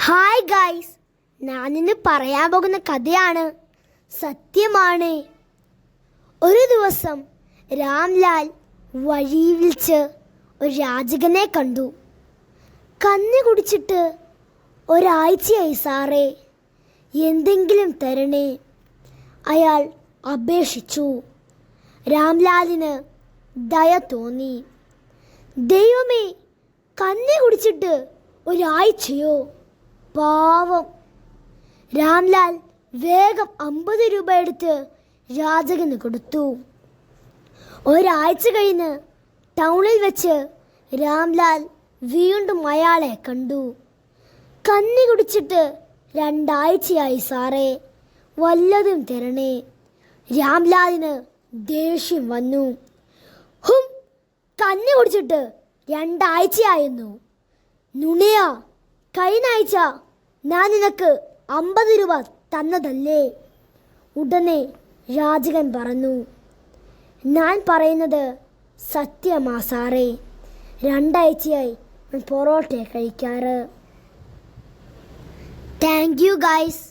Hi guys, ഞാനിന്ന് പറയാൻ പോകുന്ന കഥയാണ് സത്യമാണ്. ഒരു ദിവസം രാംലാൽ വഴിയിൽ വെച്ച് ഒരു രാജകനെ കണ്ടു. കഞ്ഞി കുടിച്ചിട്ട് ഒരാഴ്ചയായി സാറേ, എന്തെങ്കിലും തരണേ, അയാൾ അപേക്ഷിച്ചു. രാംലാലിന് ദയ തോന്നി. ദൈവമേ, കഞ്ഞി കുടിച്ചിട്ട് ഒരാഴ്ചയോ, പാവം. രാംലാൽ വേഗം 50 രൂപ എടുത്ത് രാജകന് കൊടുത്തു. ഒരാഴ്ച കഴിഞ്ഞ് ടൗണിൽ വെച്ച് രാംലാൽ വീണ്ടും അയാളെ കണ്ടു. കഞ്ഞി കുടിച്ചിട്ട് 2 ആഴ്ചയായി സാറേ, വല്ലതും തരണേ. രാംലാലിന് ദേഷ്യം വന്നു. കഞ്ഞി കുടിച്ചിട്ട് 2 ആഴ്ചയായിരുന്നു. നുണയാ, കഴിഞ്ഞ ആഴ്ച ഞാൻ നിനക്ക് 50 രൂപ തന്നതല്ലേ? ഉടനെ രാജകൻ പറഞ്ഞു, ഞാൻ പറയുന്നത് സത്യമാ സാറേ, 2 ആഴ്ചയായി ഞാൻ പൊറോട്ട കഴിക്കാറ്. Thank you guys.